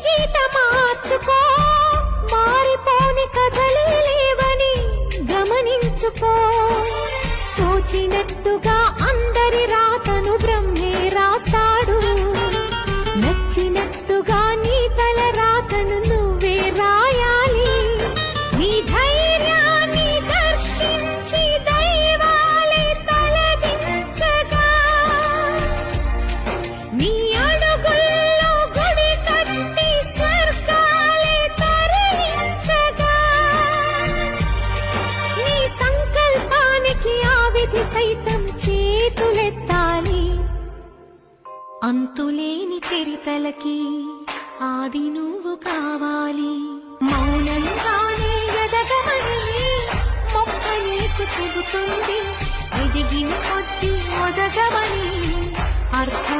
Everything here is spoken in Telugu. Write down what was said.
గీత మార్చుకో, మారిపోని కథలే లేవని గమనించుకో. తోచినట్టుగా అందరి రాతను బ్రహ్మే రాస్తాడు, నచ్చినట్టుగా నీ తల రాతను నువ్వే రాయాలి. నీ ధైర్యాన్ని దర్శించి దైవాలే తలదించగా, నీ అడుగుల్లో గుడి కట్టి స్వర్గాలే తరలించగా, నీ సంకల్పానికి ఆ విధి సైతం చేతులెత్తాలి. అంతులేని చరితలకి ఆది నువ్వు కావాలి. మౌనంగానే ఎదగమని మొక్క నీకు చెబుతుంది, ఎదిగిన కొద్దీ ఒదగమని అర్థం.